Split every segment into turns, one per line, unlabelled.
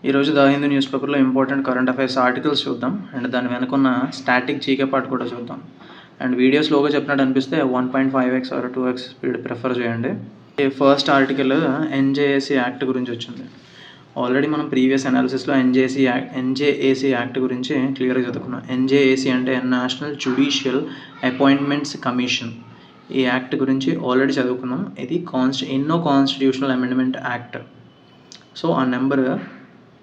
ఈరోజు the Hindu news పేపర్లో important current affairs articles చూద్దాం అండ్ దాని వెనుకున్న స్టాటిక్ జీకే పార్ట్ కూడా చూద్దాం. అండ్ వీడియో స్లోగా చెప్పినట్టు అనిపిస్తే 1.5x or 2x speed prefer చేయండి. ఫస్ట్ ఆర్టికల్ ఎన్జేఏసీ యాక్ట్ గురించి వచ్చింది. ఆల్రెడీ మనం ప్రీవియస్ అనాలిసిస్లో ఎన్జేఏసీ యాక్ట్ గురించి క్లియర్గా చదువుకున్నాం. ఎన్జేఏసీ అంటే నేషనల్ జ్యుడిషియల్ అపాయింట్మెంట్స్ కమిషన్. ఈ యాక్ట్ గురించి ఆల్రెడీ చదువుకున్నాం. ఇది ఎన్నో కాన్స్టిట్యూషనల్ అమెండ్మెంట్ యాక్ట్. సో ఆ నెంబర్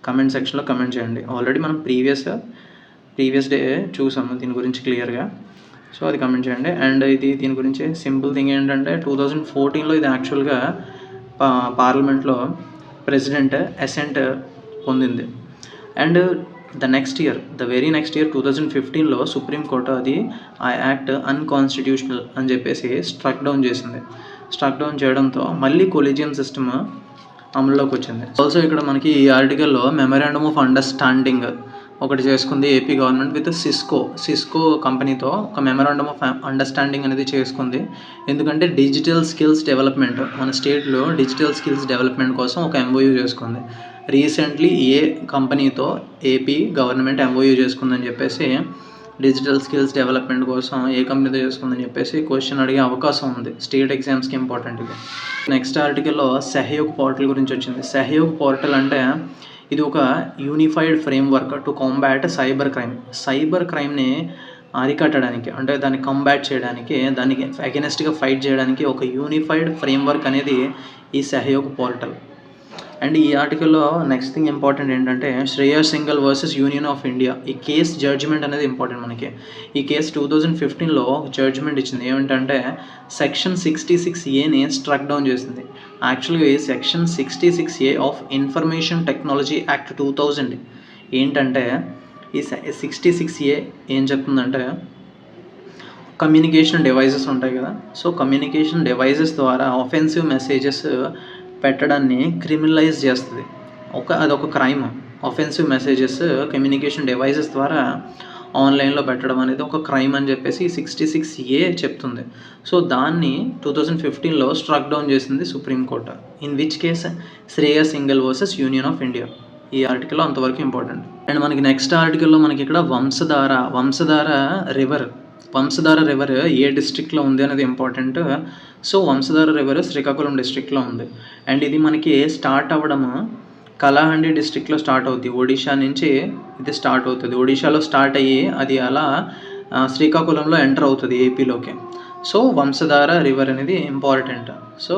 కమెంట్ సెక్షన్లో కమెంట్ చేయండి. ఆల్రెడీ మనం ప్రీవియస్ డే చూసాము దీని గురించి క్లియర్గా. సో అది కమెంట్ చేయండి. అండ్ దీని గురించి సింపుల్ థింగ్ ఏంటంటే 2014లో ఇది యాక్చువల్గా పార్లమెంట్లో ప్రెసిడెంట్ అసెంట్ పొందింది. And the very next year 2015లో సుప్రీంకోర్టు అది ఆ యాక్ట్ అన్కాన్స్టిట్యూషనల్ అని చెప్పేసి స్ట్రక్ డౌన్ చేసింది. స్ట్రక్ డౌన్ చేయడంతో మళ్ళీ కొలీజియం సిస్టమ్ అమల్లోకి వచ్చింది. ఆల్సో ఇక్కడ మనకి ఈ ఆర్టికల్లో మెమరాండమ్ ఆఫ్ అండర్స్టాండింగ్ ఒకటి చేసుకుంది ఏపీ గవర్నమెంట్ విత్ సిస్కో కంపెనీతో ఒక మెమరాండమ్ ఆఫ్ అండర్స్టాండింగ్ అనేది చేసుకుంది. ఎందుకంటే డిజిటల్ స్కిల్స్ డెవలప్మెంట్ మన స్టేట్లో డిజిటల్ స్కిల్స్ డెవలప్మెంట్ కోసం ఒక ఎంఓయూ చేసుకుంది. రీసెంట్లీ ఏ కంపెనీతో ఏపీ గవర్నమెంట్ ఎంఓయూ చేసుకుందని చెప్పేసి డిజిటల్ స్కిల్స్ డెవలప్మెంట్ కోసం ఏ కంపెనీతో చేసుకుందని చెప్పేసి క్వశ్చన్ అడిగే అవకాశం ఉంది. స్టేట్ ఎగ్జామ్స్కి ఇంపార్టెంట్ ఇది. నెక్స్ట్ ఆర్టికల్లో సహయోగ్ పోర్టల్ గురించి వచ్చింది. సహయోగ్ పోర్టల్ అంటే ఇది ఒక unified framework to combat cyber క్రైమ్ని అరికట్టడానికి, అంటే దాన్ని కంబాట్ చేయడానికి, దానికి అగెనెస్ట్గా ఫైట్ చేయడానికి ఒక యూనిఫైడ్ ఫ్రేమ్వర్క్ అనేది ఈ సహయోగ్ పోర్టల్. అండ్ ఈ ఆర్టికల్లో నెక్స్ట్ థింగ్ ఇంపార్టెంట్ ఏంటంటే Shreyas Singhal versus union of India. ఈ కేస్ జడ్జిమెంట్ అనేది ఇంపార్టెంట్ మనకి. ఈ కేసు 2015లో జడ్జిమెంట్ ఇచ్చింది. ఏమిటంటే సెక్షన్ 66A స్ట్రక్ డౌన్ చేసింది. యాక్చువల్గా ఈ section 66A of information technology act 2000 ఏంటంటే ఈ 66A ఏం చెప్తుందంటే కమ్యూనికేషన్ డివైజెస్ ఉంటాయి కదా. సో కమ్యూనికేషన్ డివైజెస్ ద్వారా ఆఫెన్సివ్ మెసేజెస్ పెట్టడాన్ని క్రిమినలైజ్ చేస్తుంది. అదొక crime. Offensive messages communication devices ద్వారా ఆన్లైన్లో పెట్టడం అనేది ఒక క్రైమ్ అని చెప్పేసి 66A చెప్తుంది. సో దాన్ని 2015లో స్ట్రక్ డౌన్ చేసింది supreme court. In which case Shreyas Singhal versus union of India. ఈ ఆర్టికల్లో అంతవరకు ఇంపార్టెంట్. అండ్ మనకి నెక్స్ట్ ఆర్టికల్లో మనకి ఇక్కడ వంశధార రివర్ ఏ డిస్ట్రిక్ట్లో ఉంది అనేది important. So Vamsadhara river Srikakulam డిస్ట్రిక్ట్లో ఉంది. అండ్ ఇది మనకి స్టార్ట్ అవ్వడము కలాహండి డిస్ట్రిక్ట్లో స్టార్ట్ అవుతుంది. ఒడిషా నుంచి ఇది స్టార్ట్ అవుతుంది. ఒడిషాలో స్టార్ట్ అయ్యి అది అలా శ్రీకాకుళంలో ఎంటర్ అవుతుంది ఏపీలోకి. సో వంశధార రివర్ అనేది important. So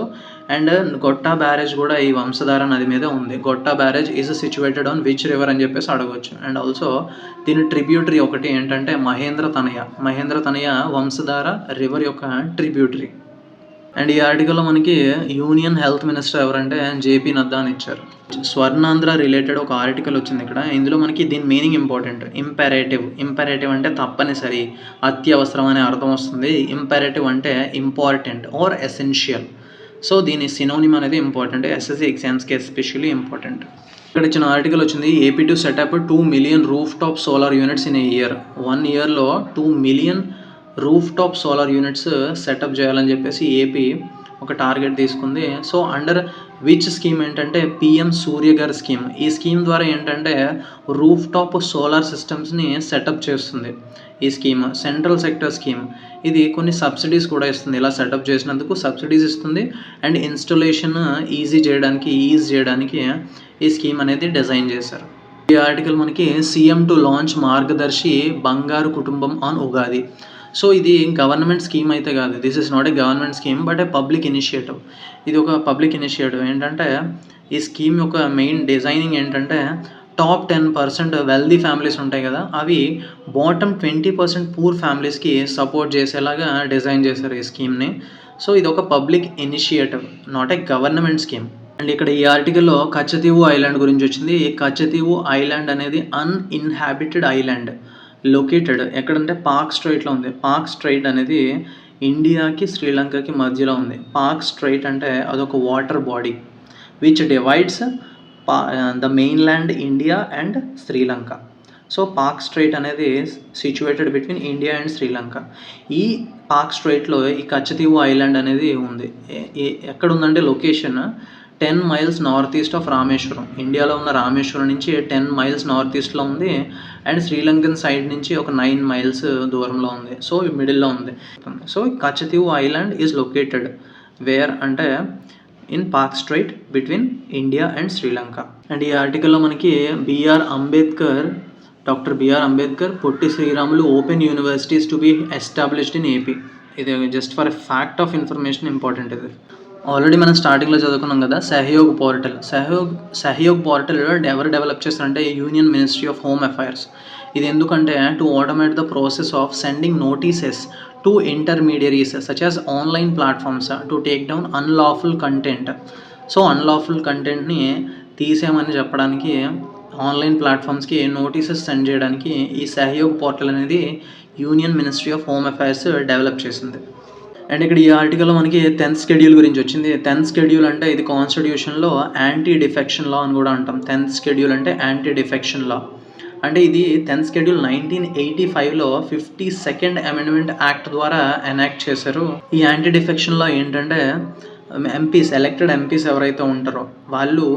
and Gotta barrage కూడా ఈ వంశధార నది మీద ఉంది. Gotta barrage is situated on which river అని చెప్పేసి అడగవచ్చు. అండ్ ఆల్సో దీని ట్రిబ్యూటరీ ఒకటి ఏంటంటే మహేంద్ర తనయ వంశధార రివర్ యొక్క ట్రిబ్యూటరీ. అండ్ ఈ ఆర్టికల్లో మనకి యూనియన్ హెల్త్ మినిస్టర్ ఎవరంటే జేపీ నడ్డా అని ఇచ్చారు. స్వర్ణాంధ్ర రిలేటెడ్ ఒక ఆర్టికల్ వచ్చింది ఇక్కడ. ఇందులో మనకి దీని మీనింగ్ ఇంపార్టెంట్. ఇంపెరేటివ్ అంటే తప్పనిసరి, అత్యవసరం అనే అర్థం వస్తుంది. ఇంపెరేటివ్ అంటే ఇంపార్టెంట్ ఆర్ ఎసెన్షియల్. సో దీని సినోనిమ్ అనేది ఇంపార్టెంట్. ఎస్ఎస్సి ఎగ్జామ్స్కి ఎస్పెషల్లీ ఇంపార్టెంట్. ఇక్కడ ఇచ్చిన ఆర్టికల్ వచ్చింది AP to set up 2 million roof top solar units in a year. 1 ఇయర్లో 2 million roof top solar units setup చేయాలని చెప్పేసి ఏపీ ఒక టార్గెట్ తీసుకుంది. సో అండర్ విచ్ స్కీమ్ ఏంటంటే పిఎం సూర్యఘర్ స్కీమ్. ఈ స్కీమ్ ద్వారా ఏంటంటే రూఫ్ టాప్ సోలార్ సిస్టమ్స్ని సెటప్ చేస్తుంది. ఈ స్కీమ్ సెంట్రల్ సెక్టర్ స్కీమ్. ఇది కొన్ని సబ్సిడీస్ కూడా ఇస్తుంది. ఇలా సెటప్ చేసినందుకు సబ్సిడీస్ ఇస్తుంది. అండ్ ఇన్స్టలేషన్ ఈజీ చేయడానికి ఈ స్కీమ్ అనేది డిజైన్ చేశారు. ఈ ఆర్టికల్ మనకి సీఎం టు లాంచ్ మార్గదర్శి బంగారు కుటుంబం ఆన్ ఉగాది. సో ఇది గవర్నమెంట్ స్కీమ్ అయితే కాదు. This is not a government scheme but A public initiative. ఇది ఒక పబ్లిక్ ఇనిషియేటివ్. ఏంటంటే ఈ స్కీమ్ యొక్క మెయిన్ డిజైనింగ్ ఏంటంటే టాప్ 10% వెల్దీ ఫ్యామిలీస్ ఉంటాయి కదా, అవి బాటమ్ 20% పూర్ ఫ్యామిలీస్కి సపోర్ట్ చేసేలాగా డిజైన్ చేశారు ఈ స్కీమ్ని. సో ఇది ఒక public initiative, not a government scheme. And ఇక్కడ ఈ ఆర్టికల్లో కచ్చతీవు ఐలాండ్ గురించి వచ్చింది. కచ్చతీవు ఐలాండ్ అనేది అన్ఇన్హాబిటెడ్ ఐలాండ్ లొకేటెడ్ ఎక్కడంటే పాక్ స్ట్రైట్లో ఉంది. పాక్ స్ట్రైట్ అనేది ఇండియాకి శ్రీలంకకి మధ్యలో ఉంది. పాక్ స్ట్రైట్ అంటే అదొక water body which divides the mainland India and Sri Lanka. So Palk strait అనేది situated between India and Sri Lanka. ఈ పాక్ స్ట్రైట్లో ఈ కచ్చతీవు ఐలాండ్ అనేది ఉంది. ఎక్కడ ఉందంటే location 10 miles north east of Rameswaram. ఇండియాలో ఉన్న రామేశ్వరం నుంచి 10 మైల్స్ నార్త్ ఈస్ట్‌లో ఉంది. అండ్ శ్రీలంకన్ సైడ్ నుంచి ఒక 9 మైల్స్ దూరంలో ఉంది. సో మిడిల్‌లో ఉంది. So Katchatheevu island is located where అంటే in Palk strait between India and Sri Lanka. And ఈ ఆర్టికల్లో మనకి doctor B R Ambedkar Potti Sriramulu open universities to be established in AP. ఇది just for a fact of information important ఇది. ఆల్రెడీ మనం స్టార్టింగ్లో చదువుకున్నాం కదా సహయోగ్ పోర్టల్ ఎవరు డెవలప్ చేస్తారంటే union ministry of home affairs. ఇది ఎందుకంటే to automate the process of sending notices to intermediaries such as online platforms to take down unlawful content. So unlawful కంటెంట్ని తీసేయమని చెప్పడానికి ఆన్లైన్ ప్లాట్ఫామ్స్కి నోటీసెస్ సెండ్ చేయడానికి ఈ సహయోగ్ పోర్టల్ అనేది union ministry of home affairs develop చేసింది. And ఇక్కడ ఈ ఆర్టికల్లో మనకి 10th షెడ్యూల్ గురించి వచ్చింది. 10th షెడ్యూల్ అంటే ఇది కాన్స్టిట్యూషన్లో యాంటీ డిఫెక్షన్ లా అని కూడా అంటాం. 10th షెడ్యూల్ అంటే యాంటీ డిఫెక్షన్ లా. అంటే ఇది 10th షెడ్యూల్ 1985లో 52nd అమెండ్మెంట్ యాక్ట్ ద్వారా ఎనాక్ట్ చేశారు. ఈ యాంటీ డిఫెక్షన్ లా ఏంటంటే ఎలక్టెడ్ ఎంపీస్ ఎవరైతే ఉంటారో వాళ్ళు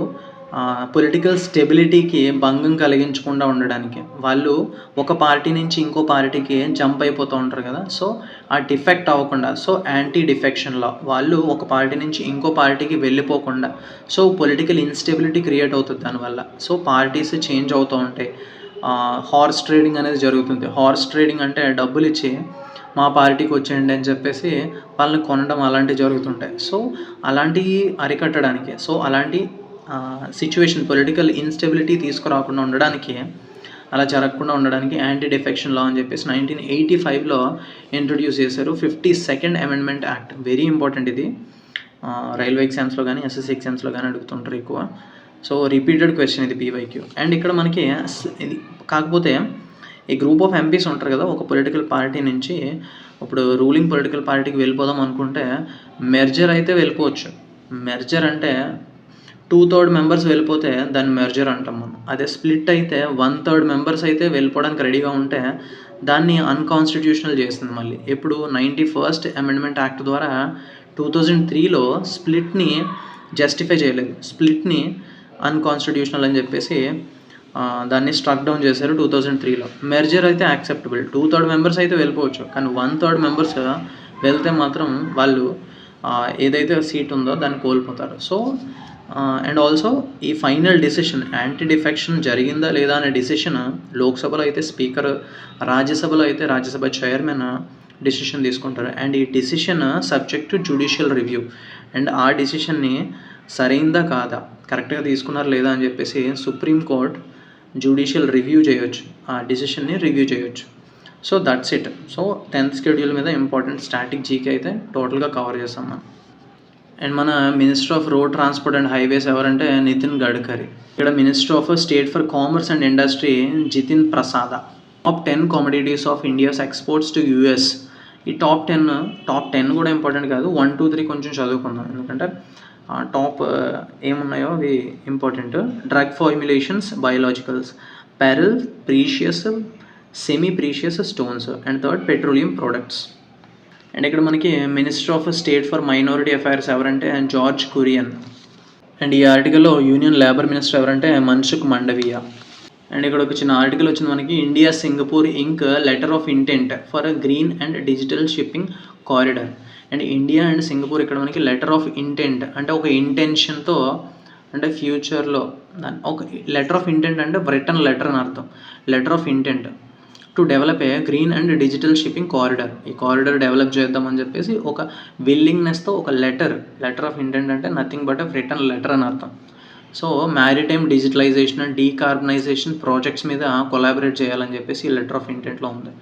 పొలిటికల్ స్టెబిలిటీకి భంగం కలిగించకుండా ఉండడానికి, వాళ్ళు ఒక పార్టీ నుంచి ఇంకో పార్టీకి జంప్ అయిపోతూ ఉంటారు కదా, సో ఆ డిఫెక్ట్ అవ్వకుండా, సో యాంటీ డిఫెక్షన్ లా వాళ్ళు ఒక పార్టీ నుంచి ఇంకో పార్టీకి వెళ్ళిపోకుండా, సో పొలిటికల్ ఇన్స్టెబిలిటీ క్రియేట్ అవుతుంది దానివల్ల. సో పార్టీస్ చేంజ్ అవుతూ ఉంటాయి. హార్స్ ట్రేడింగ్ అనేది జరుగుతుంది. హార్స్ ట్రేడింగ్ అంటే డబ్బులు ఇచ్చి మా పార్టీకి వచ్చేయండి అని చెప్పేసి వాళ్ళని కొనడం అలాంటివి జరుగుతుంటాయి. సో అలాంటివి అరికట్టడానికి, సో అలాంటి సిచ్యువేషన్ పొలిటికల్ ఇన్స్టెబిలిటీ తీసుకురాకుండా ఉండడానికి, అలా జరగకుండా ఉండడానికి యాంటీ డిఫెక్షన్ లా అని చెప్పేసి 1985లో ఇంట్రొడ్యూస్ చేశారు. 52nd amendment act very important. ఇది రైల్వే ఎగ్జామ్స్లో కానీ ఎస్ఎస్సి ఎగ్జామ్స్లో కానీ అడుగుతుంటారు ఎక్కువ. సో రిపీటెడ్ క్వశ్చన్ ఇది పీవైక్యూ. అండ్ ఇక్కడ మనకి ఇది కాకపోతే ఈ గ్రూప్ ఆఫ్ ఎంపీస్ ఉంటారు కదా, ఒక పొలిటికల్ పార్టీ నుంచి ఇప్పుడు రూలింగ్ పొలిటికల్ పార్టీకి వెళ్ళిపోదాం అనుకుంటే మెర్జర్ అయితే వెళ్ళిపోవచ్చు. మెర్జర్ అంటే 2/3 మెంబర్స్ వెళ్ళిపోతే దాన్ని మెర్జర్ అంటాం మనం. అదే స్ప్లిట్ అయితే 1/3 మెంబర్స్ అయితే వెళ్ళిపోవడానికి రెడీగా ఉంటే దాన్ని అన్కాన్స్టిట్యూషనల్ చేస్తుంది మళ్ళీ. ఇప్పుడు 91st అమెండ్మెంట్ యాక్ట్ ద్వారా 2003లో స్ప్లిట్ని జస్టిఫై చేయలేదు, స్ప్లిట్ని అన్కాన్స్టిట్యూషనల్ అని చెప్పేసి దాన్ని స్ట్రక్ డౌన్ చేశారు 2003లో. మెర్జర్ అయితే యాక్సెప్టబుల్, 2/3 మెంబర్స్ అయితే వెళ్ళిపోవచ్చు, కానీ 1/3 మెంబర్స్ వెళ్తే మాత్రం వాళ్ళు ఏదైతే సీట్ ఉందో దాన్ని కోల్పోతారు. సో అండ్ ఆల్సో ఈ ఫైనల్ డెసిషన్ యాంటీ డిఫెక్షన్ జరిగిందా లేదా అనే డెసిషన్ లోక్సభలో అయితే స్పీకర్, రాజ్యసభలో అయితే రాజ్యసభ చైర్మన్ డెసిషన్ తీసుకుంటారు. అండ్ ఈ decision subject to judicial review. And ఆ డెసిషన్ని సరైందా కాదా, కరెక్ట్గా తీసుకున్నారు లేదా అని చెప్పేసి సుప్రీంకోర్ట్ జ్యుడిషియల్ రివ్యూ చేయొచ్చు, ఆ డెసిషన్ని రివ్యూ చేయొచ్చు. So that's it. So 10th schedule మీద ఇంపార్టెంట్ స్టాటిక్ జీకే అయితే టోటల్గా కవర్ చేస్తాం మనం. అండ్ మన minister of road transport and highways ఎవరంటే నితిన్ గడ్కరీ. ఇక్కడ minister of state for commerce and industry Jitin Prasada. Top 10 commodities of India's exports to US. ఈ top 10 కూడా ఇంపార్టెంట్ కాదు, 1, 2, 3 కొంచెం చదువుకుందాం, ఎందుకంటే టాప్ ఏమున్నాయో అవి important. Drug formulations, biologicals, pearl, precious, semi precious stones, and third petroleum products. And ఇక్కడ మనకి minister of state for minority affairs ఎవరంటే జార్జ్ కురియన్. అండ్ ఈ ఆర్టికల్లో యూనియన్ లేబర్ మినిస్టర్ ఎవరంటే మన్సుఖ్ మండవియా. అండ్ ఇక్కడ ఒక చిన్న ఆర్టికల్ వచ్చింది మనకి, India Singapore ink letter of intent for green and digital shipping corridor. And India and Singapore ఇక్కడ మనకి లెటర్ ఆఫ్ ఇంటెంట్ అంటే ఒక ఇంటెన్షన్తో, అంటే ఫ్యూచర్లో ఒక లెటర్ ఆఫ్ ఇంటెంట్ అంటే రిటర్న్ లెటర్ అని అర్థం. Letter of intent to develop a green and digital shipping corridor. ఈ కారిడార్ డెవలప్ చేద్దామని చెప్పేసి ఒక విల్లింగ్నెస్తో ఒక లెటర్ ఆఫ్ ఇంటెంట్ అంటే నథింగ్ బట్ రిటర్న్ లెటర్ అని అర్థం. So maritime digitalisation and decarbonisation projects మీద కొలాబరేట్ చేయాలని చెప్పేసి ఈ లెటర్ ఆఫ్ ఇంటెంట్లో ఉంది.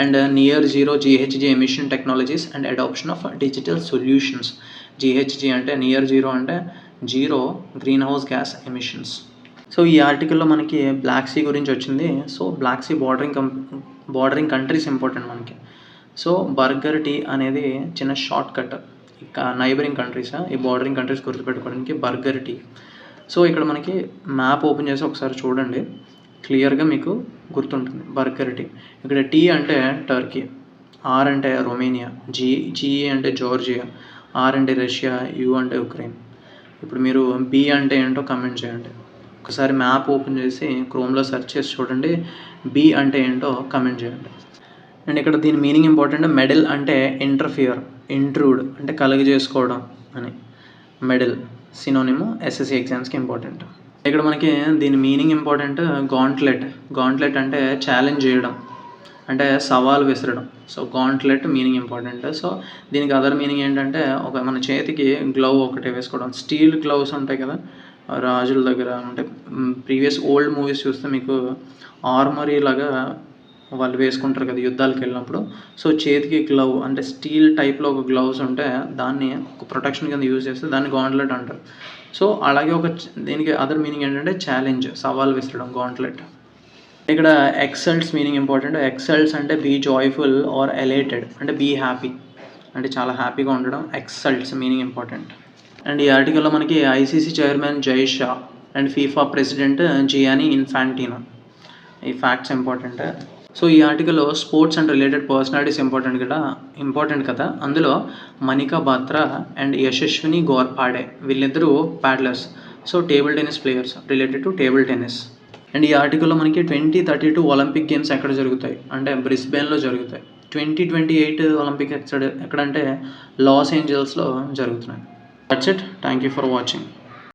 And near zero GHG emission technologies and adoption of digital solutions. GHG అంటే నియర్ జీరో అంటే zero green house gas emissions. So ఈ ఆర్టికల్లో మనకి బ్లాక్ సీ గురించి వచ్చింది. So black sea bordering countries important మనకి. సో బర్గర్ టీ అనేది చిన్న షార్ట్ కట్, ఇక నైబరింగ్ కంట్రీస్, ఈ బార్డరింగ్ కంట్రీస్ గుర్తుపెట్టుకోవడానికి బర్గర్ టీ. సో ఇక్కడ మనకి మ్యాప్ ఓపెన్ చేసి ఒకసారి చూడండి, క్లియర్గా మీకు గుర్తుంటుంది బర్గర్ టీ. ఇక్కడ టీ అంటే టర్కీ, ఆర్ అంటే రొమేనియా, జీ అంటే జార్జియా, ఆర్ అంటే రష్యా, యూ అంటే ఉక్రెయిన్. ఇప్పుడు మీరు బి అంటే ఏంటో కమెంట్ చేయండి. ఒకసారి మ్యాప్ ఓపెన్ చేసి క్రోమ్లో సెర్చ్ చేసి చూడండి, బి అంటే ఏంటో కమెంట్ చేయండి. అండ్ ఇక్కడ దీని మీనింగ్ ఇంపార్టెంట్. మెడిల్ అంటే ఇంటర్ఫియర్, ఇంట్రూడ్ అంటే కలుగజేసుకోవడం అని. మెడిల్ సినోనిమ్ ఎస్ఎస్సి ఎగ్జామ్స్కి ఇంపార్టెంట్. ఇక్కడ మనకి దీని మీనింగ్ ఇంపార్టెంట్. గాంట్లెట్ అంటే ఛాలెంజ్ చేయడం, అంటే సవాల్ విసరడం. So gauntlet meaning important. So దీనికి అదర్ మీనింగ్ ఏంటంటే మన చేతికి గ్లౌ ఒకటి వేసుకోవడం. స్టీల్ గ్లౌస్ ఉంటాయి కదా రాజుల దగ్గర, అంటే ప్రీవియస్ ఓల్డ్ మూవీస్ చూస్తే మీకు ఆర్మరీ లాగా వాళ్ళు వేసుకుంటారు కదా యుద్ధాలకు వెళ్ళినప్పుడు. సో చేతికి గ్లవ్ అంటే స్టీల్ టైప్లో ఒక గ్లౌస్ ఉంటే దాన్ని ఒక ప్రొటెక్షన్ కింద యూజ్ చేస్తే దాన్ని గాంట్లెట్ అంటారు. సో అలాగే దీనికి అదర్ మీనింగ్ ఏంటంటే ఛాలెంజ్, సవాల్ విసరడం, గాంట్లెట్. ఇక్కడ ఎక్సల్ట్స్ మీనింగ్ ఇంపార్టెంట్. ఎక్సల్ట్స్ అంటే బీ జాయ్ఫుల్ ఆర్ ఎలేటెడ్, అంటే బీ హ్యాపీ, అంటే చాలా హ్యాపీగా ఉండడం. ఎక్సల్ట్స్ మీనింగ్ ఇంపార్టెంట్. అండ్ ఈ ఆర్టికల్లో మనకి ICC chairman Jay Shah and FIFA president Gianni Infantino, ఈ ఫ్యాక్ట్స్ ఇంపార్టెంట్. సో ఈ ఆర్టికల్లో sports and related personalities important కదా. అందులో మనికా బాత్రా అండ్ యశస్విని గోర్పాడే వీళ్ళిద్దరూ paddlers. So table tennis players related to table tennis. And ఈ ఆర్టికల్లో మనకి 2032 ఒలింపిక్ గేమ్స్ ఎక్కడ జరుగుతాయి అంటే బ్రిస్బేన్లో జరుగుతాయి. 2028 ఒలింపిక్ ఎక్కడంటే లాస్ ఏంజల్స్లో జరుగుతున్నాయి. That's it. Thank you for watching.